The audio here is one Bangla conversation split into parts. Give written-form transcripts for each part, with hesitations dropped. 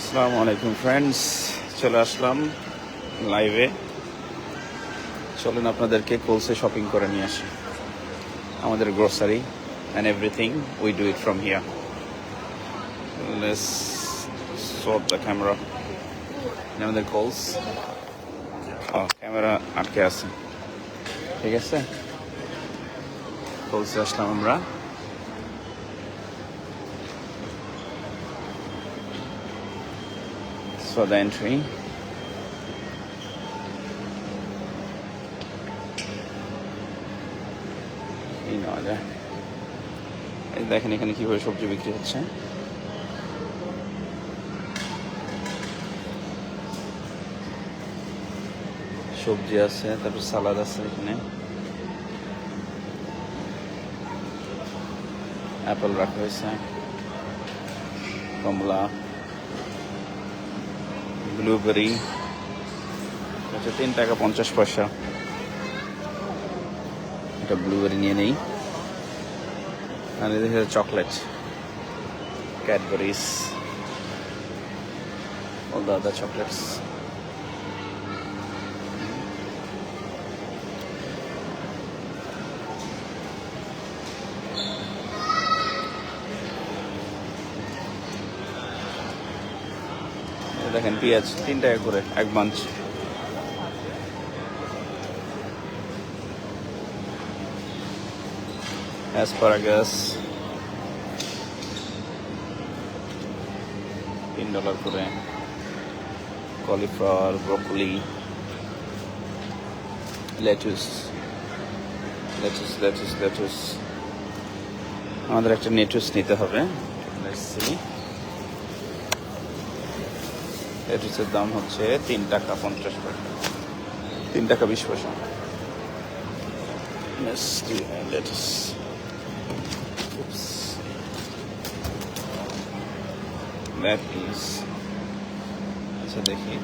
আসসালামু আলাইকুম ফ্রেন্ডস, চলে আসলাম লাইভে। চলেন আপনাদেরকে কোলসে শপিং করে নিয়ে আসি। আমাদের grocery and everything we do it from here. Let's soap the camera. আমাদের কোলস, ক্যামেরা আটকে আছে, ঠিক আছে। কোলসে আসলাম আমরা। For the entry, এই নেওয়া যায়। এই দেখেন এখানে কিভাবে সবজি বিক্রি হচ্ছে। সবজি আছে, তারপর সালাদ আছে, এখানে অ্যাপেল রাখা হয়েছে, কমলা, ব্লুবেরি হচ্ছে 3 টাকা 50 পয়সা। এটা ব্লুবেরি নিয়ে নেই। আর এদিকে chocolate, Cadbury's, all the other chocolates. দেখেন পেঁয়াজ 3 টাকা করে এক বাঞ্চ। অ্যাসপারাগাস $3 করে। Cauliflower, broccoli, lettuce. আমাদের একটা নেটুস নিতে হবে। লেটুসের দাম হচ্ছে 3 টাকা 50 পয়সা, 3 টাকা 20 পয়সা। লেটুস, that is, আচ্ছা দেখি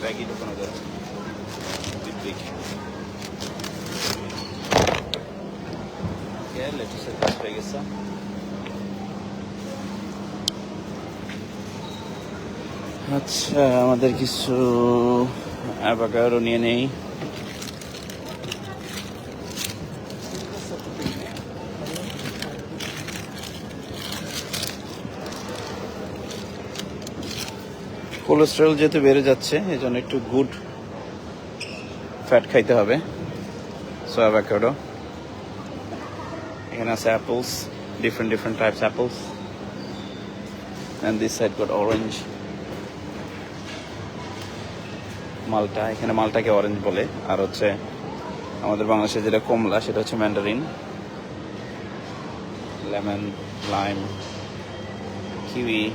ব্যাগই ঢোকানো যায়। লেটুসের কাজ হয়ে গেছে। আচ্ছা, আমাদের কিছু অ্যাভোকাডো নিয়ে নেই। কোলেস্টেরল যেহেতু বেড়ে যাচ্ছে, এই জন্য একটু গুড ফ্যাট খাইতে হবে। So avocado. এখানে আছে apples, different types apples, and this side got orange. মালটা, এখানে মালটাকে অরেঞ্জ বলে, আর হচ্ছে আমাদের বাংলাদেশে যেটা কমলা সেটা হচ্ছে Mandarin. Lemon, lime, kiwi.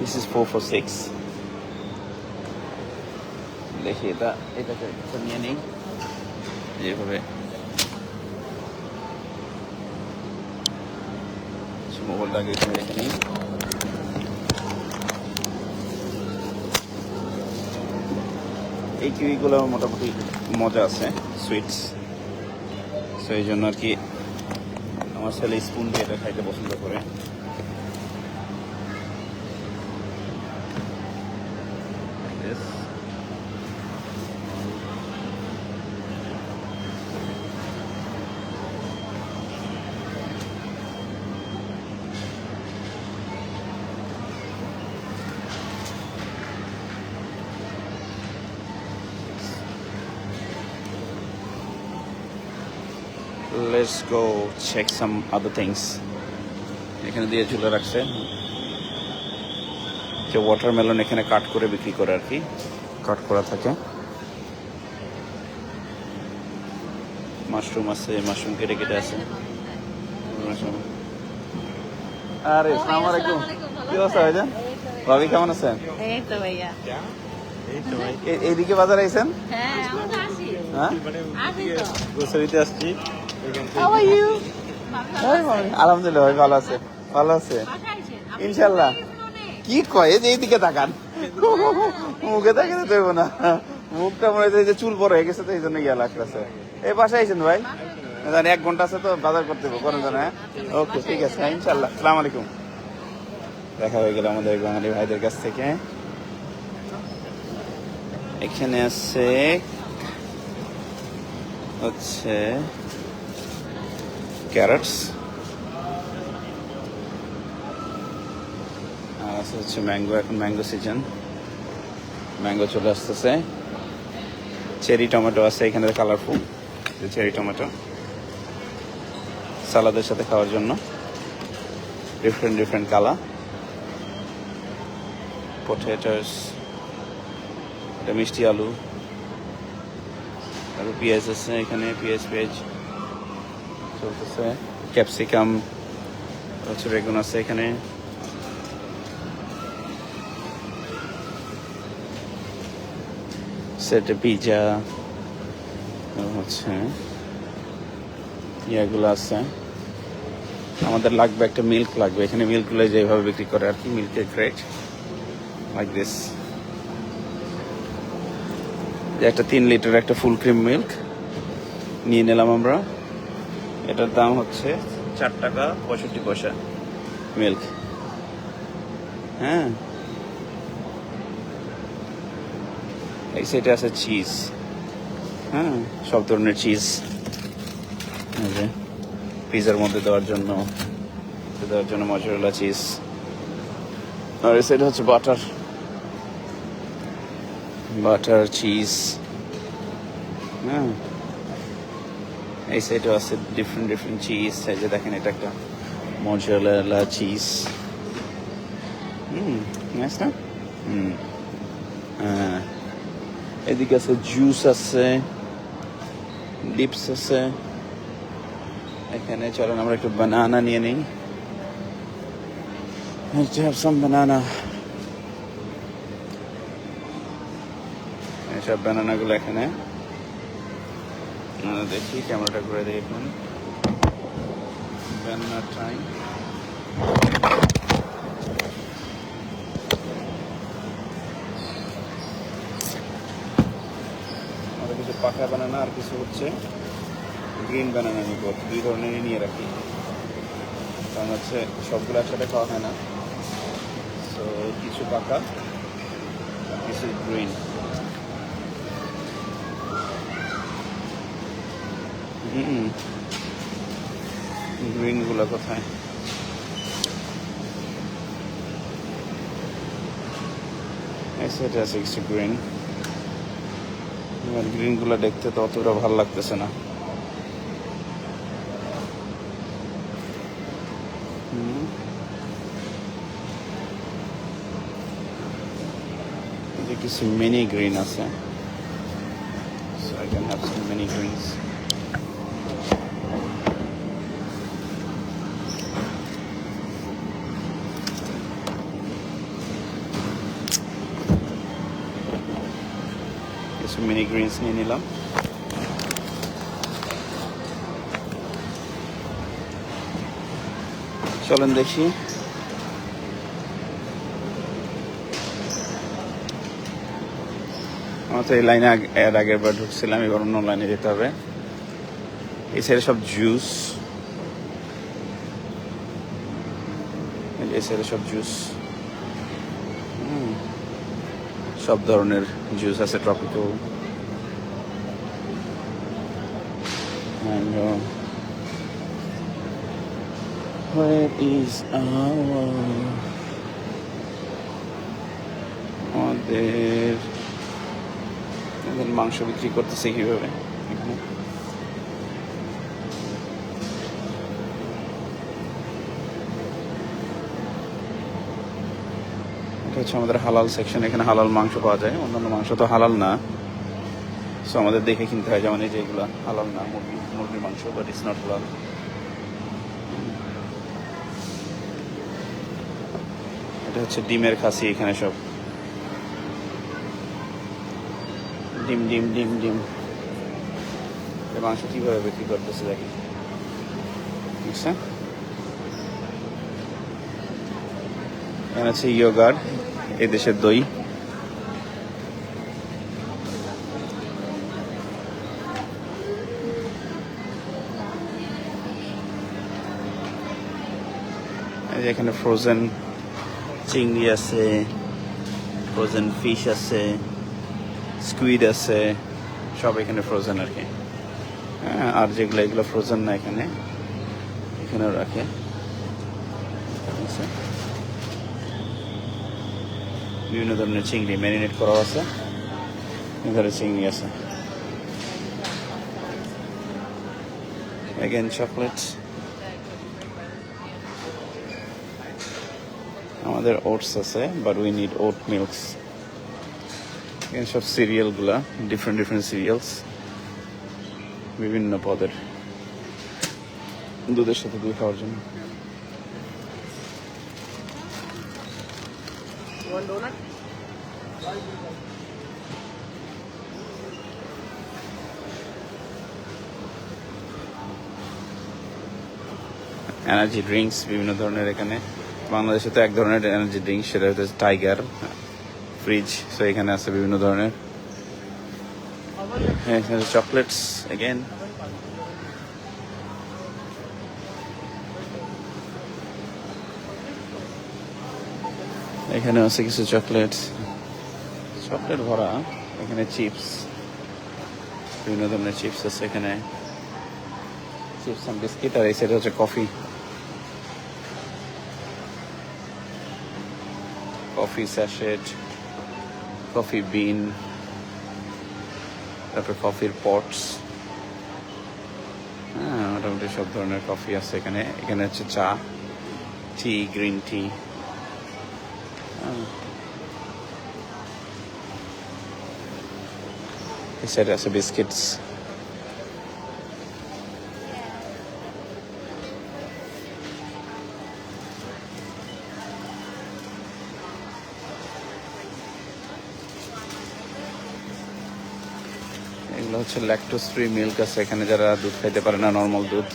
This is 4 for 6. দেখি এটাকে নিয়ে নেই যেভাবে। মোবাইলটাকে এখানে রেখে নিই। এই কিউইগুলো মোটামুটি মজা আছে, সুইটস। সো এই জন্য আর কি আমার ছেলে স্পুন দিয়ে এটা খাইতে পছন্দ করে। Let's go check some other things. এখানে দিয়ে ঝুলে রাখছে যে ওয়াটারমেলন, এখানে কাট করে বিক্রি করে আর কি, কাট করা থাকে। মাশরুম আছে, মাশরুম কেটে আছে। আরে আসসালামু আলাইকুম, কি অবস্থা ভাইজান? ভাবি কেমন আছেন? এই তো ভাইয়া, এইদিকে বাজার আইছেন? হ্যাঁ আমরা আসি। হ্যাঁ আসি তো। গ্রোসারিতে আসছি। How are you? আলহামদুলিল্লাহ ভাই ভালো আছে, ভালো আছে বাসায় আইছেন? আপনি ইনশাল্লাহ। বাসায় গেছেন অনেক? কি কয় এই যে এইদিকে তাকান, মুখে তাকাতে দেব না, মুখটা মনে হচ্ছে এই যে চুল বড় হয়ে গেছে তো এই জন্য গিয়া লাগতেছে। এই বাসায় আইছেন ভাই? জানি 1 ঘন্টা আছে তো বাজার করতে হবে, করেন জানা। ওকে ঠিক আছে, হ্যাঁ ইনশাল্লাহ। আসসালামু আলাইকুম। দেখা হয়ে গেল আমাদের বাঙালি ভাইদের কাছ থেকে। এখানে আছে হচ্ছে ক্যারটস, আর আছে হচ্ছে ম্যাঙ্গো। এখন ম্যাঙ্গো সিজন, ম্যাঙ্গো চলে আসতেছে। চেরি টমেটো আছে এখানে, কালারফুল চেরি টমেটো, সালাদের সাথে খাওয়ার জন্য। Different different colour. পটেটোস, এটা মিষ্টি আলু, আর পেঁয়াজ আছে এখানে, পেঁয়াজ চলতেছে। ক্যাপসিকাম হচ্ছে, বেগুন আছে এখানে। সেটে পিজা হচ্ছে, ইয়াগুলো আছে। আমাদের লাগবে একটা মিল্ক লাগবে এখানে, মিল্কগুলো যেভাবে বিক্রি করে আর কি, মিল্কের ক্রেট লাইক দিস। একটা 3 লিটার একটা ফুল ক্রিম মিল্ক নিয়ে নিলাম আমরা। এটার দাম হচ্ছে 4 টাকা 65 পয়সা মিল্ক। হ্যাঁ, এই সাইডে আছে চিজ। হ্যাঁ, সব ধরনের চিজ, পিজার মধ্যে দেওয়ার জন্য মজরেলা চিজ। আর এই সাইডে হচ্ছে বাটার চিজ। হ্যাঁ, এই সাইডে আছে ডিফারেন্ট চিজ। এই যে দেখেন, এটা একটা মজরেলা চিজ। নাইস না? হ্যাঁ, এদিকে আছে জুস আছে, ডিপস আছে এখানে। চলেন আমরা একটু বানানা নিয়ে নিই। সাম বানানা, এইসব বানানাগুলো এখানে। দেখি ক্যামেরাটা ঘুরে দিই এখন। বানানা টাইম। আমাদের কিছু পাকা বানানা আর কিছু হচ্ছে গ্রিন বানানা নিব, 2 ধরনেরই নিয়ে রাখি, কারণ হচ্ছে সবগুলো একসাথে খাওয়া হয় না। তো কিছু পাকা আর কিছু গ্রিন। গ্রিনগুলো কোথায়? সেটা আছে কিছু গ্রিন। এবার গ্রিনগুলো দেখতে তো অতটা ভালো লাগতেছে না। কিছু মিনি গ্রিন আছে, so I can have some mini greens. কিছু মিনি গ্রিনস নিয়ে নিলাম। চলেন দেখি। আমার তো এই লাইনে এর আগের বার ঢুকছিলাম, এবার অন্য লাইনে যেতে হবে। এই সাইডে সব জুস, এই সাইডে সব জুস, সব ধরনের জুস আছে। Tropical, mango. Where is আমাদের মাংস বিক্রি করতেছে কিভাবে এখানে? এটা হচ্ছে আমাদের হালাল সেকশন, এখানে হালাল মাংস পাওয়া যায়। অন্যান্য মাংস তো হালাল না, সো আমাদের দেখে কিনতে হয়। যেমন এই যে এগুলো হালাল না, মুরগির মাংস, বাট ইটস নট হালাল। এটা হচ্ছে ডিমের খাসি, এখানে সব ডিম ডিম ডিম ডিম এই মাংস কীভাবে বিক্রি করতেছে দেখি, বুঝছেন? এখানে আছে ইয়োগার, এই দেশের দই। এই যে এখানে ফ্রোজেন চিংড়ি আছে, ফ্রোজেন ফিশ আছে, স্কুইড আছে, সব এখানে ফ্রোজেন আর কি। হ্যাঁ, আর যেগুলো এগুলো ফ্রোজেন না, এখানেও রাখে। বিভিন্ন ধরনের চিংড়ি ম্যারিনেট করা আছে, এখানে চিংড়ি আছে। Again chocolate. আমাদের ওটস আছে, but we need oat milks. এখানে সব সিরিয়ালগুলা, ডিফারেন্ট সিরিয়ালস, বিভিন্ন পদের, দুধের সাথে দুধ খাওয়ার জন্য। এনার্জি ড্রিঙ্কস বিভিন্ন ধরনের। এখানে বাংলাদেশে তো এক ধরনের এনার্জি ড্রিঙ্কস, সেটা হচ্ছে টাইগার ফ্রিজ। সো এখানে আছে বিভিন্ন ধরনের। এখানে চকলেটস এগেন। এখানে আছে কিছু চকলেট ভরা। এখানে চিপস, বিভিন্ন ধরনের চিপস আছে এখানে, চিপস আর বিস্কিট। আর এই সাইডে হচ্ছে কফি স্যাশেট, কফি বিন, তারপর কফির পটস। হ্যাঁ, মোটামুটি সব ধরনের কফি আছে এখানে। এখানে হচ্ছে চা, গ্রিন টি। এই সাইডে আছে বিস্কিটস। এগুলো হচ্ছে ল্যাকটোজ ফ্রি মিল্ক আছে এখানে, যারা দুধ খাইতে পারে না, নর্মাল দুধ।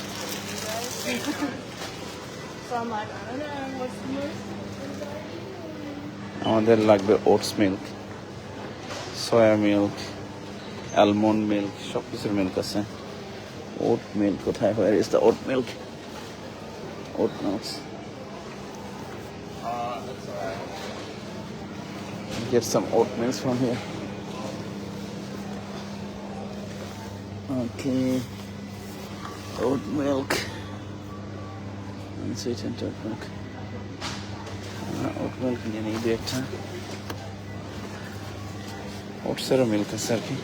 আমাদের লাগবে oats milk, soya milk, almond milk, সব কিছুর মিল্ক আছে। ওট মিল্ক কোথায়? Where is the oat milk? Oat milk. Get some oat milk from here. Okay. Oat milk. Unsweetened oat milk. Oat milk নিয়ে নিই একটা। ওটসেরও মিল্ক আছে আর কি।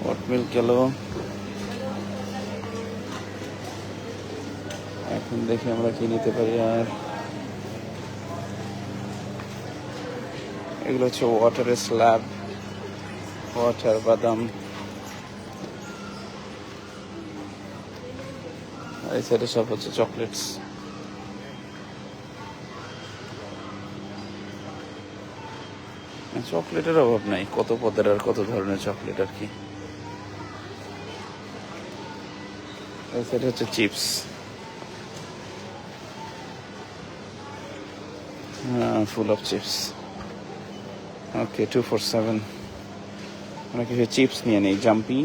ওট মিল্ক গেল। এখন দেখি আমরা কি নিতে পারি। আর এগুলো হচ্ছে ওয়াটারের স্ল্যাব, ওয়াটার বাদাম। এই সাইডে সব হচ্ছে চকলেটস। চকলেটের অভাব নাই, কত পদের আর কত ধরনের চকলেট আর কি। এই সাইডে হচ্ছে chips, full of chips. Okay, 2 for 7। আমরা কিছু চিপস নিয়ে নিই। জাম্পি,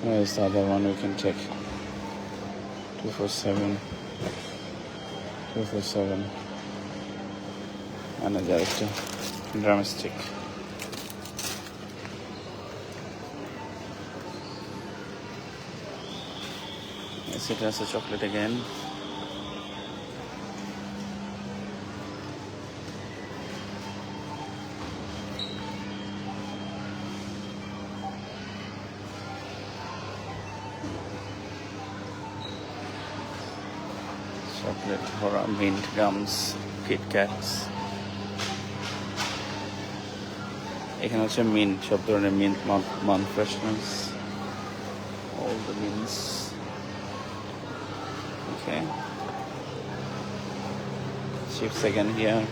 where's the other one we can take? 2 for 7, 2 for 7, and a drumstick. Yes, it has a chocolate again. Chocolate, hora, mint gums, Kit Kats. এখানে হচ্ছে মিন্ট, সব ধরনের মিন্ট, মান freshness, all the mints. Okay. chips again here.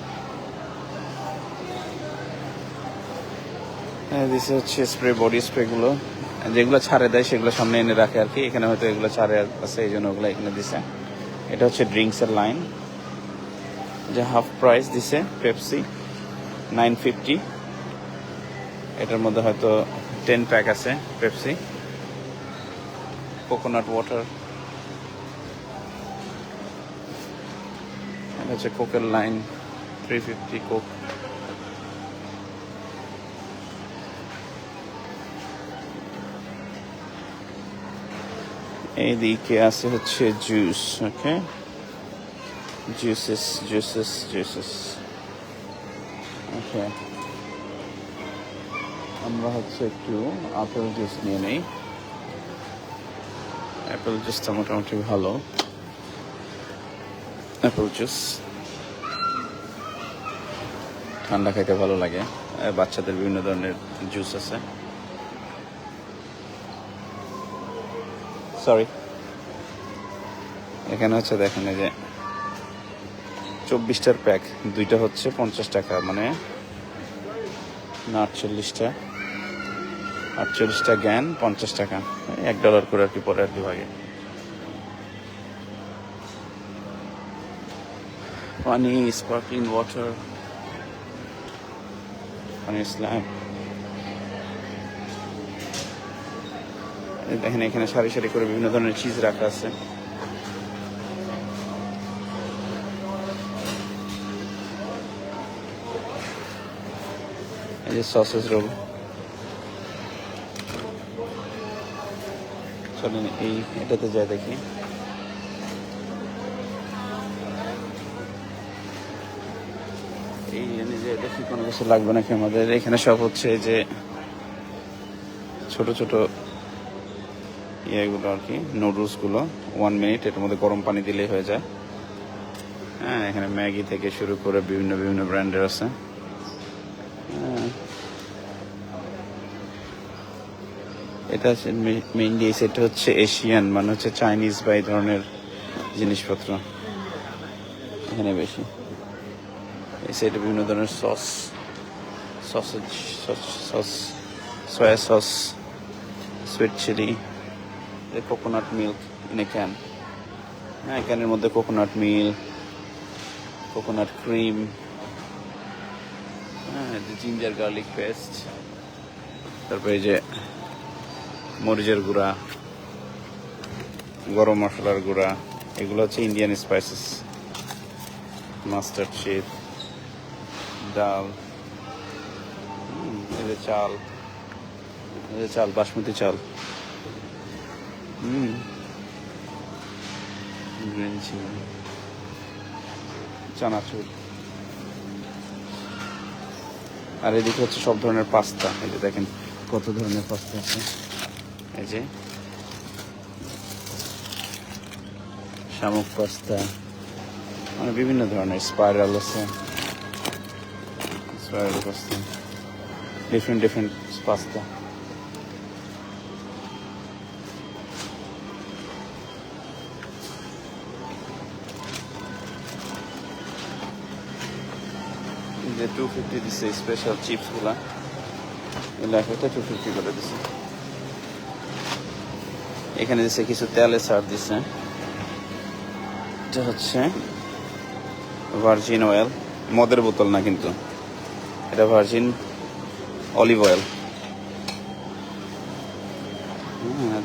This হচ্ছে স্প্রে, বডি স্প্রে গুলো যেগুলো ছাড়ে দেয় সেগুলো সামনে এনে রাখে আর কি। এখানে হয়তো এগুলো ছাড়ে আছে, এই জন্য ওগুলো এখানে দিছে। এটা হচ্ছে ড্রিঙ্কস এর লাইন, যে হাফ প্রাইস দিছে। পেপসি 950, এটার মধ্যে হয়তো 10 প্যাক আছে পেপসি। কোকোনাট ওয়াটার, এটা হচ্ছে কোকের লাইন 350 কোক। এইদিকে আছে হচ্ছে জুস। ওকে, জুসেস। ওকে, আমরা হচ্ছে একটু আপেল জুস নিয়ে নেই। অ্যাপেল জুসটা মোটামুটি ভালো। অ্যাপেল জুস ঠান্ডা খাইতে ভালো লাগে। বাচ্চাদের বিভিন্ন ধরনের জুস আছে। সরি, এখানে হচ্ছে দেখেন এই যে 24টার প্যাক, দুইটা হচ্ছে 50 টাকা, মানে না 48টা জ্ঞান 50 টাকা, $1 করে আর কি, পরে আর কি ভাগে। পানি, স্পার্কলিং ওয়াটার, পানি স্ল্যাব। দেখেন এখানে সারি সারি করে বিভিন্ন ধরনের চিজ রাখা আছে। এই যে সসেস রোল। চলেন এটাতে যাই দেখি। এই যে দেখি কোনো কিছু লাগবে নাকি আমাদের। এখানে সব হচ্ছে যে ছোট ছোট ইয়েগুলো আর কি, নুডলসগুলো 1 মিনিট, এটার মধ্যে গরম পানি দিলেই হয়ে যায়। হ্যাঁ, এখানে ম্যাগি থেকে শুরু করে বিভিন্ন ব্র্যান্ডের আছে। এটা মেইনলি সেটা হচ্ছে এশিয়ান, মানে হচ্ছে চাইনিজ বা এই ধরনের জিনিসপত্র এখানে বেশি। এই সাইডে বিভিন্ন ধরনের sauce, soya sauce, sweet chilli, coconut milk in a can. হ্যাঁ, ক্যানের মধ্যে কোকোনাট মিল্ক, কোকোনাট ক্রিম, হ্যাঁ, জিঞ্জার গার্লিক পেস্ট, তারপরে এই যে মরিচের গুঁড়া, গরম মশলার গুঁড়া, এগুলো হচ্ছে ইন্ডিয়ান স্পাইসেস, মাস্টার্ড শিট, ডাল, এই যে চাল, বাসমতি চাল, গ্রিন চিলি, চানাচুর। আর এদিকে হচ্ছে সব ধরনের পাস্তা। এই যে দেখেন কত ধরনের পাস্তা আছে। এই যে শামুক পাস্তা, মানে বিভিন্ন ধরনের স্পাইরাল আছে, স্পাইরাল পাস্তা, ডিফারেন্ট পাস্তা। যে 250 দিচ্ছে স্পেশাল চিপস গুলা, লেখাটা 250 করে দিচ্ছে। এখানে দিচ্ছে কিছু তেলে ছাড় দিচ্ছে। এটা হচ্ছে ভার্জিন অয়েল, মদের বোতল না কিন্তু, এটা ভার্জিন অলিভ অয়েল।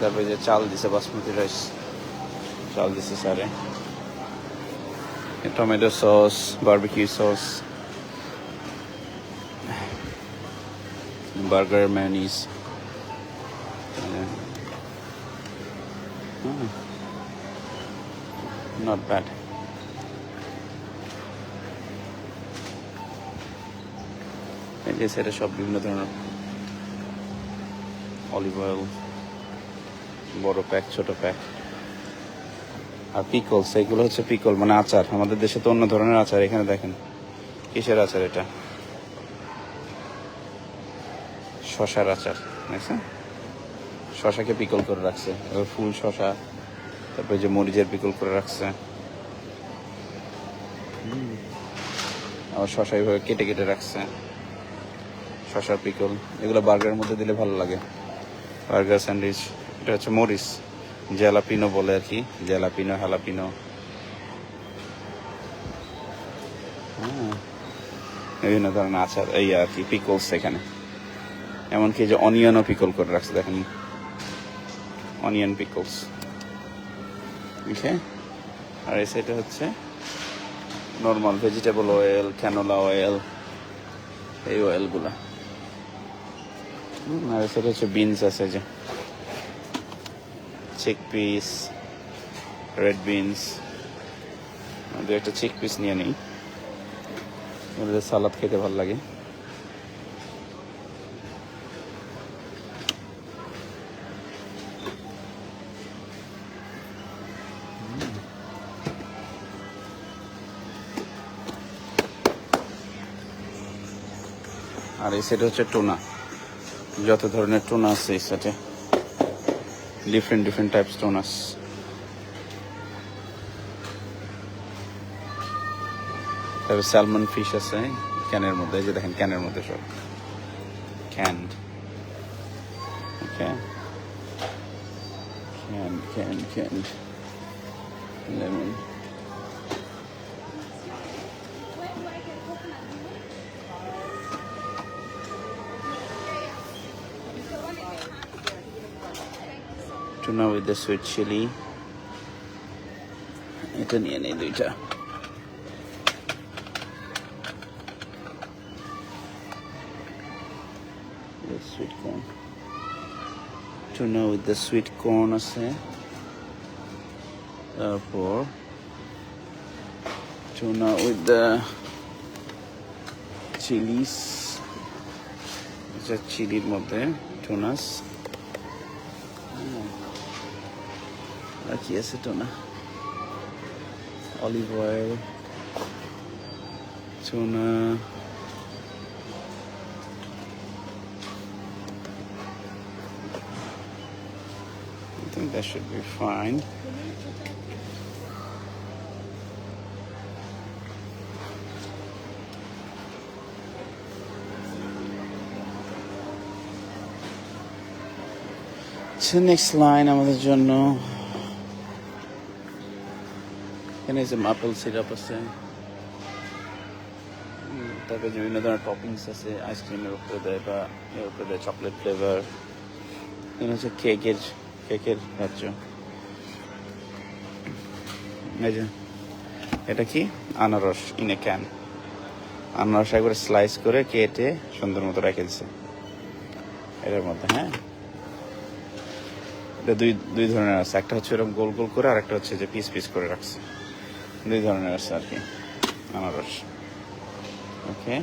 তারপরে যে চাল দিছে, বাসমতি রাইস চাল দিছে সারে, tomato sauce, barbecue sauce, burger ম্যানিস, not bad. এই যে সেটা সব বিভিন্ন ধরনের অলিভ অয়েল, বড় প্যাক, ছোট প্যাক। আর পিকলস, এগুলো হচ্ছে পিকল, মানে আচার। আমাদের দেশে তো অন্য ধরনের আচার, এখানে দেখেন কিসের আচার, এটা শশার আচার, দেখছেন? শশাকে পিকল করে রাখছে, এবার ফুল শশা, তারপরে যে মরিচের পিকল করে রাখছে। আবার শসা এইভাবে কেটে কেটে রাখছে, শসার পিকল। এগুলো বার্গারের মধ্যে দিলে ভালো লাগে, বার্গার স্যান্ডউইচ। এটা হচ্ছে মরিস, জ্যালাপিনো বলে আর কি, জ্যালাপিনো হ্যালাপিনো। হ্যাঁ, বিভিন্ন ধরনের আচার, এই আর কি পিকলস এখানে। এমনকি যে অনিয়নও পিকল করে রাখছে, দেখেন, অনিয়ন পিকলস। ওকে, আর এই সাইডে হচ্ছে normal vegetable oil, canola oil, এই অয়েলগুলা। আর এই সাইডে হচ্ছে বিনস আছে, যে চিক পিস, রেড বিনস। দু একটা চিক পিস নিয়ে নিই, ওদের সালাদ খেতে ভালো লাগে। আর এই সেটা হচ্ছে টোনা, যত ধরনের টোনা আছে এই সেটে, ডিফারেন্ট ডিফারেন্ট টাইপস টোনাস। তারপরে স্যালমন ফিশ আছে ক্যানের মধ্যে, এই যে দেখেন ক্যানের মধ্যে সব can. Okay, can lemon. Tuna with the sweet chili, এটা নিয়ে নেই দুইটা। Sweet corn, tuna with the sweet corn আছে। তারপর টুনা উইথ দ্য চিলিস, চিলির মধ্যে টুনাস। আর কি আছে tuna, olive oil, tuna, I think that should be fine. So next line আমাদের জন্য এখানে যে মাপল সিরাপ আছে, তারপরে বিভিন্ন ধরনের টপিংস আছে, আইসক্রিমের উপরে দেয় বা এর উপরে দেয় চকলেট ফ্লেভার। এখানে হচ্ছে কেকের রাজ্য। এই যে এটা কি, আনারস ইন এ ক্যান। আনারস একবারে স্লাইস করে কেটে সুন্দর মতো রেখে দিচ্ছে এটার মধ্যে। হ্যাঁ, এটা দুই ধরনের আছে, একটা হচ্ছে এরকম গোল গোল করে, আর একটা হচ্ছে যে পিস পিস করে রাখছে। দুই ধরনের আছে আর কি আনারস। ওকে,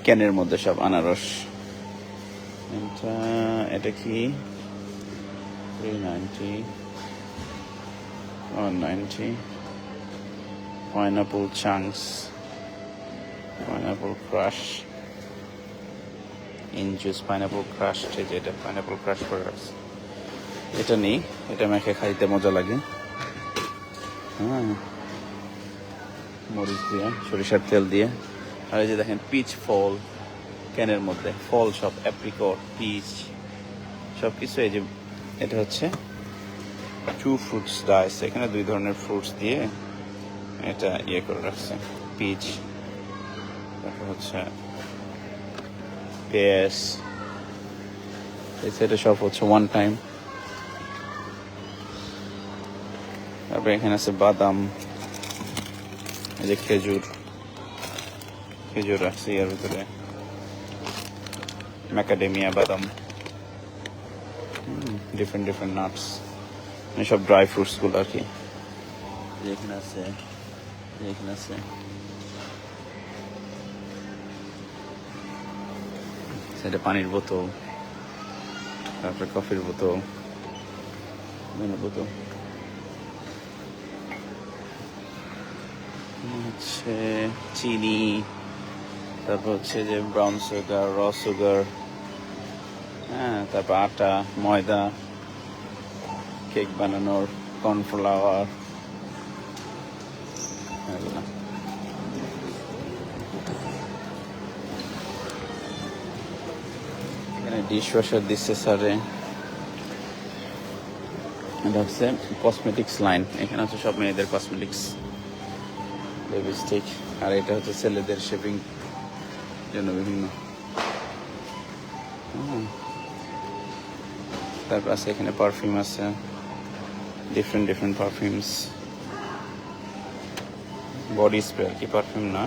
ক্যানের মধ্যে সব আনারস। এটা কি 390, 190, pineapple chunks, pineapple crush, in juice pineapple crush. যেটা পাইনাপল ক্রাশ করে রাখছে, এটা নেই, এটা মেখে খাইতে মজা লাগে। হ্যাঁ, মরিচ দিয়ে, সরিষার তেল দিয়ে। আর এই যে দেখেন পিচ ফল ক্যানের মধ্যে, ফল সব, অ্যাপ্রিকট, পিচ, সব কিছু। এই যে এটা হচ্ছে টু ফ্রুটস ডাইস, এখানে দুই ধরনের ফ্রুটস দিয়ে এটা ইয়ে করে রাখছে, পিচ, তারপর হচ্ছে পেয়ার্স। এটা সব হচ্ছে ওয়ান টাইম। তারপরে এখানে আছে বাদাম, এই যে খেজুর আছে এর ভিতরে, ম্যাকাডেমিয়া বাদাম, ডিফারেন্ট নাটস, সব ড্রাই ফ্রুটস গুলো আর কি। এখানে আছে সেটা পানির বোতল, তারপরে কফির বোতল, বোতল হচ্ছে চিনি, তারপর হচ্ছে যে ব্রাউন সুগার, র সুগার, হ্যাঁ, তারপর আটা, ময়দা, কেক বানানোর কর্নফ্লাওয়ার, ডিশ ওয়াশার দিচ্ছে স্যারে। এটা হচ্ছে কসমেটিক্স লাইন, এখানে হচ্ছে সব মেয়েদের কসমেটিক্স, লিপস্টিক। আর এটা হচ্ছে ছেলেদের শেভিং জন্য বিভিন্ন। তারপর আছে এখানে পারফিউম আছে, ডিফারেন্ট পারফিউমস, বডি স্প্রে আর কি, পারফিউম না।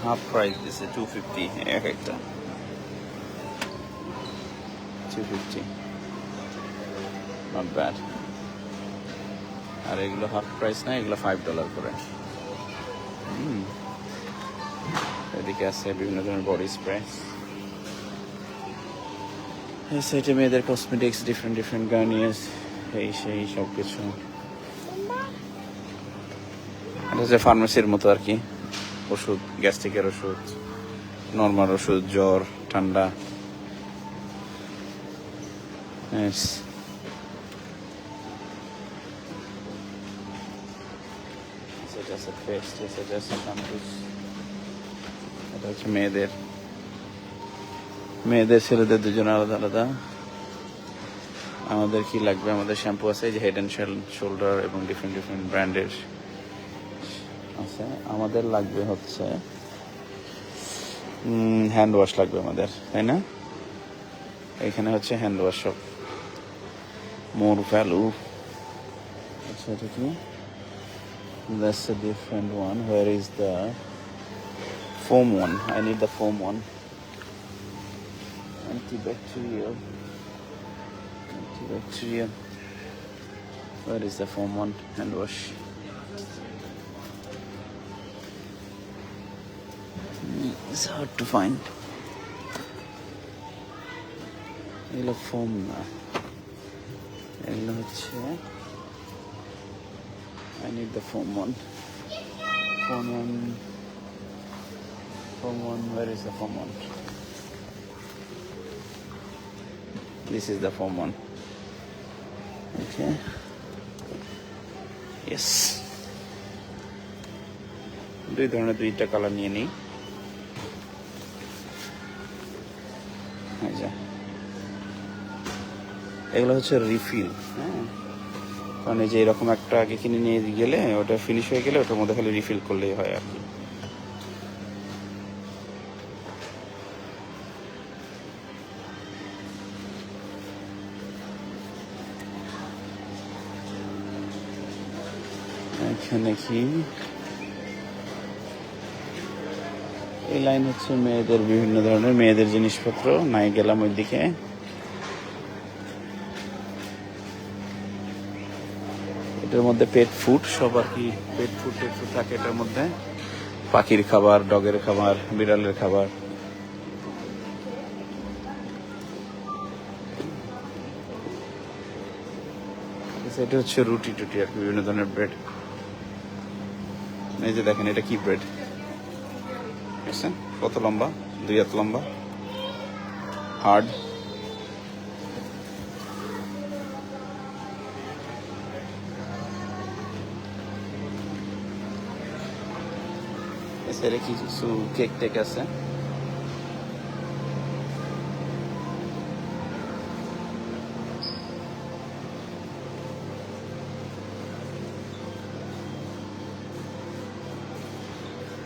হাফ প্রাইস দিছে 250 এক একটা, 250, নট ব্যাড। আর এগুলো হাফ প্রাইস না, এগুলো $5 করে। এদিকে আছে বিভিন্ন ধরনের বডি স্প্রে, এই সাইডে মেয়েদের কসমেটিক্স, ডিফারেন্ট গার্নিয়ার্স, এই সেই সব কিছু। এটা হচ্ছে ফার্মেসির মতো আর কি, ওষুধ, গ্যাস্ট্রিকের ওষুধ, নর্মাল ওষুধ, জ্বর, ঠান্ডা। সেটা আছে পেস্ট, সেটা আছে শ্যাম্পু। এটা হচ্ছে মেয়েদের ছেলেদের দুজন আলাদা আলাদা। আমাদের কি লাগবে, আমাদের শ্যাম্পু আছে, যে হেড অ্যান্ড শোল্ডার এবং ডিফারেন্ট ব্র্যান্ডের আছে। আমাদের লাগবে হচ্ছে হ্যান্ড ওয়াশ লাগবে আমাদের, তাই না? এখানে হচ্ছে হ্যান্ড ওয়াশ সব, মোর ভ্যালু। আচ্ছা, এটা কি? That's a different one. Where is the foam one? I need the foam one. Antibacterial. Where is the foam one? Hand wash. It's hard to find. এগুলো ফোম না, এগুলো হচ্ছে I need the foam one. Foam one. Where is the foam one? This is the foam one. Okay. Yes. দুই ধরনের দুইটা কালার নিয়ে নিই। এগুলো হচ্ছে রিফিল। হ্যাঁ, কারণ এই যে এরকম একটা আগে কিনে নিয়ে গেলে, ওটা ফিনিশ হয়ে গেলে ওটার মধ্যে খালি রিফিল করলেই হয় আর কি। এখানে কি এই লাইন হচ্ছে মেয়েদের বিভিন্ন ধরনের মেয়েদের জিনিসপত্র, নাই গেলাম ওই দিকে। এটার মধ্যে পেট ফুড সব আর কি, পেট ফুড থাকে এটার মধ্যে, পাখির খাবার, ডগের খাবার, বিড়ালের খাবার। এটা হচ্ছে রুটি টুটি আর কি, বিভিন্ন ধরনের ব্রেড। এই যে দেখেন এটা কি ব্রেড, বুঝছেন কত লম্বা, 2 হাত লম্বা, হার্ড। এছাড়া কিছু কেক টেক আছে।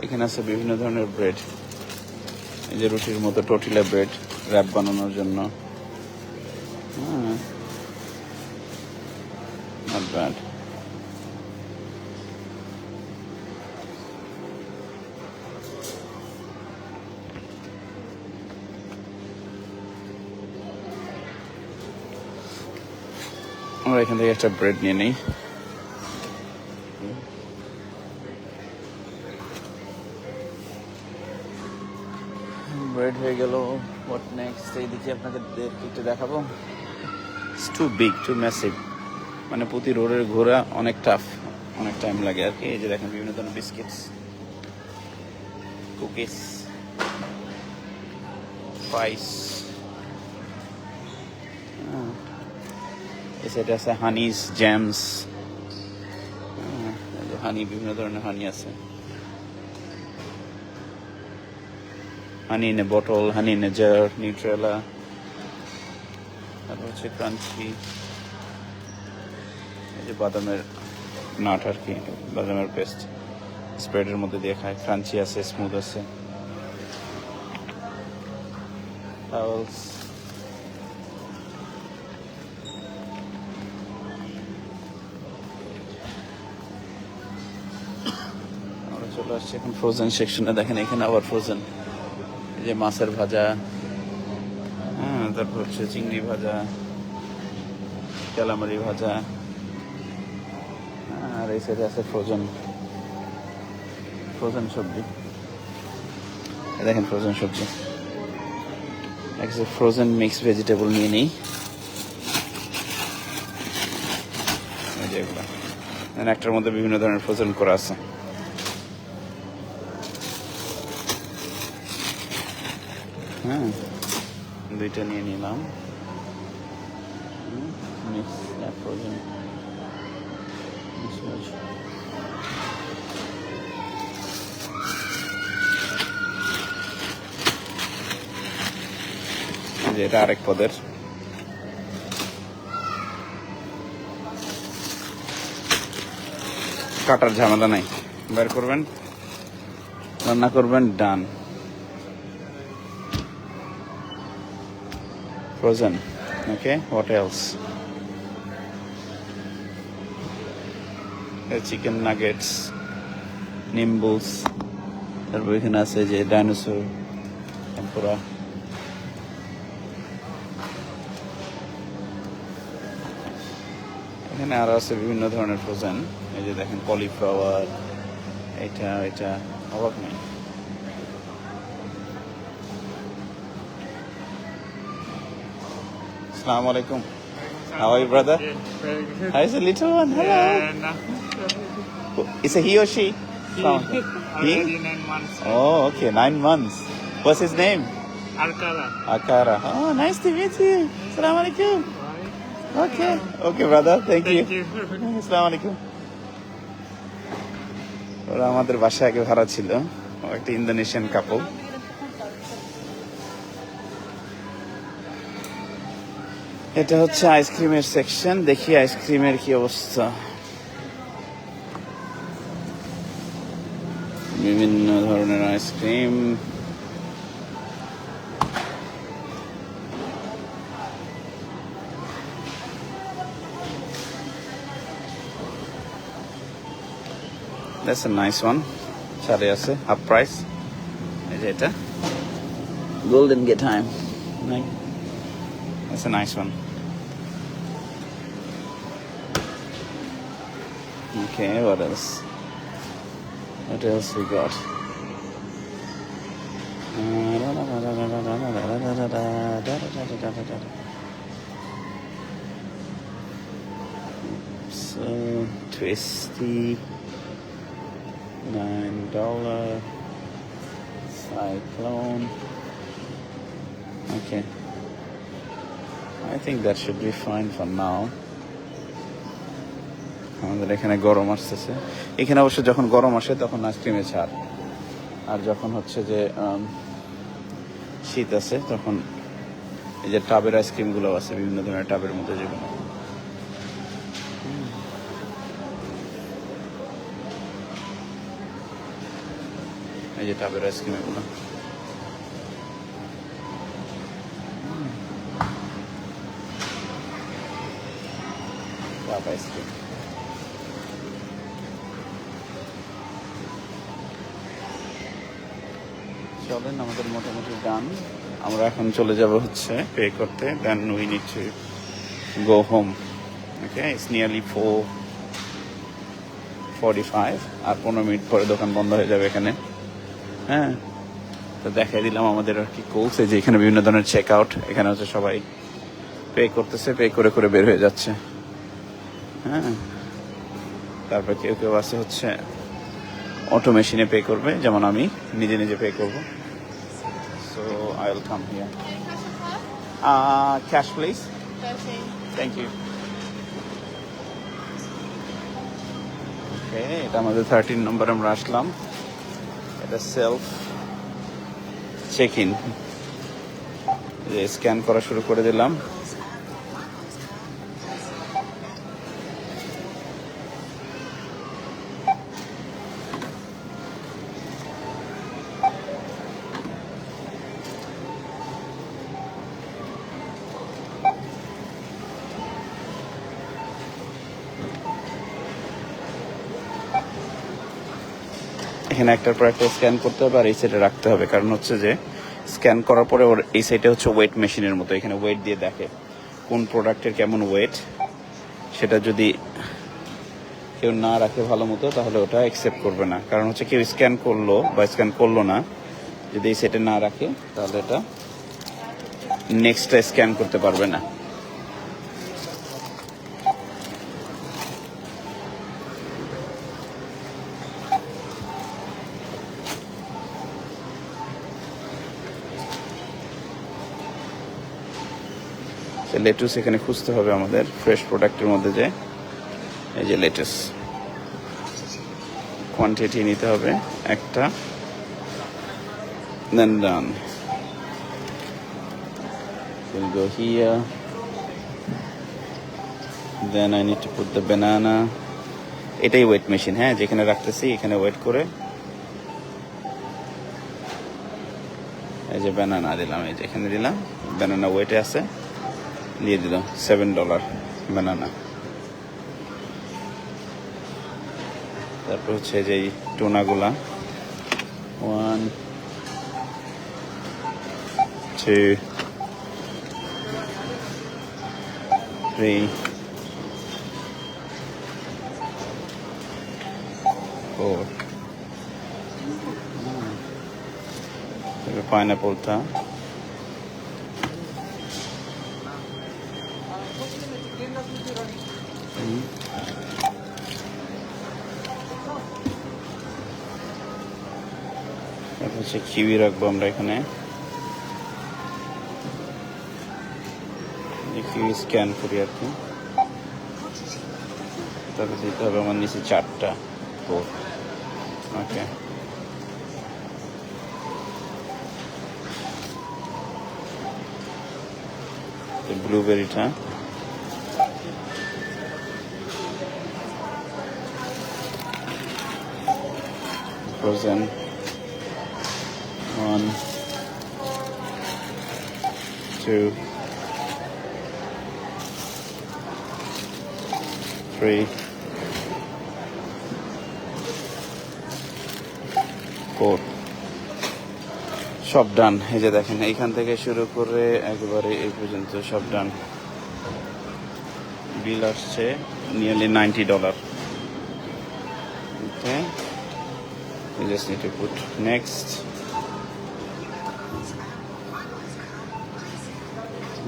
এখানে আছে বিভিন্ন ধরনের ব্রেড, এই যে রুটির মতো টর্টিলা ব্রেড, র্যাপ বানানোর জন্য। Not bad. আমরা এখান থেকে একটা ব্রেড নিয়ে নিই। ব্রেড হয়ে গেল। What next? এইদিকে আপনাকে একটু দেখাবো। It's too big, too massive, মানে প্রতি রোডের ঘোরা অনেক টাফ, অনেক টাইম লাগে আর কি। এই যে দেখেন বিভিন্ন ধরনের বিস্কিটস, কুকিজ, পাইস, এই সাইডে আছে হানিস, জ্যামস, হানি, বিভিন্ন ধরনের হানি আছে। Honey in a bottle, honey in a jar, Nutrela, তারপর হচ্ছে ক্রাঞ্চি, এই যে বাদামের নাট আর কি, বাদামের পেস্ট স্প্রেডের মধ্যে দিয়ে খায়। ক্রাঞ্চি আছে, স্মুথ আছে। Towels. আমরা চলে আসছি এখন ফ্রোজেন সেকশনে। দেখেন এখানে আবার ফ্রোজেন, এই যে মাছের ভাজা, হ্যাঁ, তারপর হচ্ছে চিংড়ি ভাজা, ক্যালামারি ভাজা, আর এই সাইডে আছে ফ্রোজেন সবজি। দেখেন ফ্রোজেন সবজি, ফ্রোজেন মিক্স ভেজিটেবল নিয়ে নিই। যেগুলো একটার মধ্যে বিভিন্ন ধরনের ফ্রোজেন করা আছে। হ্যাঁ, দুইটা নিয়ে নিলাম মিক্স ফ্রোজেন। এটা আরেক পদের। কাটার ঝামেলা নাই, বের করবেন, রান্না করবেন, done. Frozen, okay. What else? Chicken nuggets, নিম্বুস, তারপর এখানে আছে যে ডাইনোসর টেম্পুরা। এখানে আরো আছে বিভিন্ন ধরনের ফ্রোজেন। এই যে দেখেন কলিফ্লাওয়ার, এটা অবাক নেই। Assalamu alaikum. How are you, brother? Very good. How is the little one? Hello. Is it he or she? Already 9 months. Oh, okay, 9 months. What's his name? Alcala. Akara. Oh, nice to meet you. Assalamu alaikum. Okay, brother. Thank you. Assalamu alaikum. ওরা আমাদের বাসায় আগে ভাড়া ছিল, একটা ইন্দোনেশিয়ান কাপল। এটা হচ্ছে আইসক্রিমের সেকশন। দেখি আইসক্রিমের কি অবস্থা। বিভিন্ন ধরনের ice cream, That's a nice one. ছাড়ে আছে, হাফ প্রাইস। এই যে এটা golden gate time. That's a nice one. Okay, what else? What else we got? So twisty, $9. Cyclone. Okay. I think that should be fine for now. আমাদের এখানে গরম আসতেছে। এখানে অবশ্য যখন গরম আসে তখন আইসক্রিমে ছাড়, আর যখন হচ্ছে যে শীত আছে তখন এই যে টাবের আইসক্রিমগুলো আছে, বিভিন্ন ধরনের টাবের মধ্যে যেগুলো। এই যে টাবের আইসক্রিম এগুলো। Tub ice cream. চলেন, আমাদের মোটামুটি ডান। আমরা এখন চলে যাব হচ্ছে পে করতে, then we need to go home. Okay, it's nearly 4:45, আর 15 মিনিট পরে দোকান বন্ধ হয়ে যাবে এখানে। হ্যাঁ, তো দেখাই দিলাম আমাদের আর কি করছে যে এখানে বিভিন্ন ধরনের চেক আউট। এখানে হচ্ছে সবাই পে করতেছে, পে করে করে বের হয়ে যাচ্ছে। হ্যাঁ, তারপর কেউ কেউ আছে হচ্ছে অটো মেশিনে পে করবে, যেমন আমি নিজে নিজে পে করব। So I will come here. Cash please. Thank you. Okay, এটা আমাদের 13 নম্বর আমরা আসলাম। এটা সেলফ চেক ইন, স্ক্যান করা শুরু করে দিলাম। এখানে একটার পর একটা স্ক্যান করতে হবে আর এই সাইডে রাখতে হবে, কারণ হচ্ছে যে স্ক্যান করার পরে ওর এই সাইডে হচ্ছে ওয়েট মেশিনের মতো, এখানে ওয়েট দিয়ে দেখে কোন প্রোডাক্টের কেমন ওয়েট। সেটা যদি কেউ না রাখে ভালো মতো তাহলে ওটা অ্যাকসেপ্ট করবে না, কারণ হচ্ছে কেউ স্ক্যান করলো বা স্ক্যান করলো না, যদি এই সাইডে না রাখে তাহলে এটা নেক্সটটা স্ক্যান করতে পারবে না। লেটুস এখানে খুঁজতে হবে আমাদের ফ্রেশ প্রোডাক্টের মধ্যে, যে এই যে লেটুস কোয়ান্টিটি নিতে হবে একটা, then done. We'll go here, then I need to put the banana. এটাই ওয়েট মেশিন, হ্যাঁ, যেখানে রাখতেছি এখানে ওয়েট করে এই যে ব্যানানা দিলাম, এই যে এখানে দিলাম, ব্যানানা ওয়েটে আছে, দিয়ে দিলাম $7 ব্যানানা। তারপর হচ্ছে যে টোনাগুলা 1 2 3 4 পাইনাপলটা হচ্ছে কিউই রাখবো আমরা এখানে, কিউই স্ক্যান করি আর কি। তারপর দিতে হবে আমার নিচে 4টা কোড। ওকে, ব্লুবেরিটা ফ্রোজেন 1 2 3 4, সব ডান। এই যে দেখেন এইখান থেকে শুরু করে একেবারে এই পর্যন্ত সব ডান। বিল আসছে nearly $90। Okay, we just need to put next.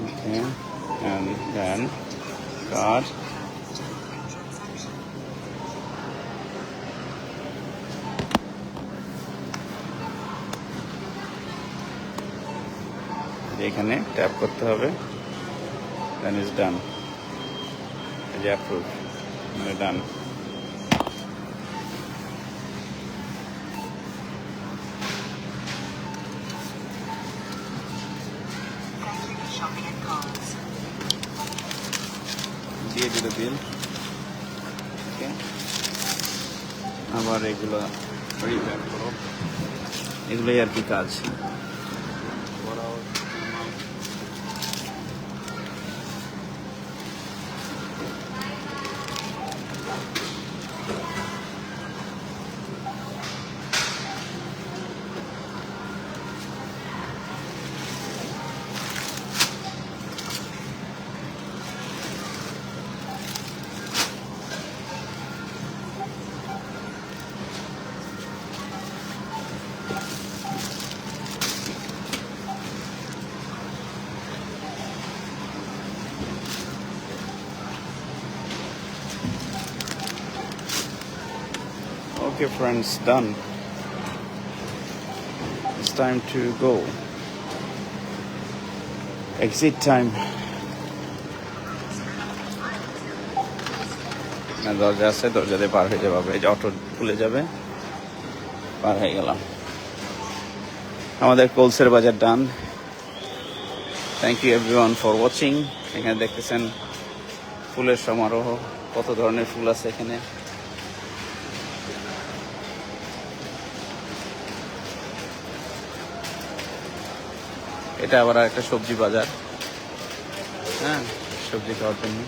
Okay, and then card. এখানে ট্যাপ করতে হবে, then is done. এই যে অ্যাপ্রুভ, মানে ডান। দিয়ে দিল বিল। ওকে, আবার এগুলো রিপ্যাক করো, এগুলোই আর কি কাজ। Okay friends, done. It's time to go. Exit time. না দরজা আছে, দরজা দিয়ে পার হয়ে যাবে। এই যে অটো খুলে যাবে, পার হয়ে গেলাম। আমাদের কোলসের বাজার done. Thank you everyone for watching. এখানে দেখতেছেন ফুলের সমারোহ, কত ধরনের ফুল আছে এখানে। এটা আবার একটা সবজি বাজার, হ্যাঁ, সবজি খাওয়ার জন্য।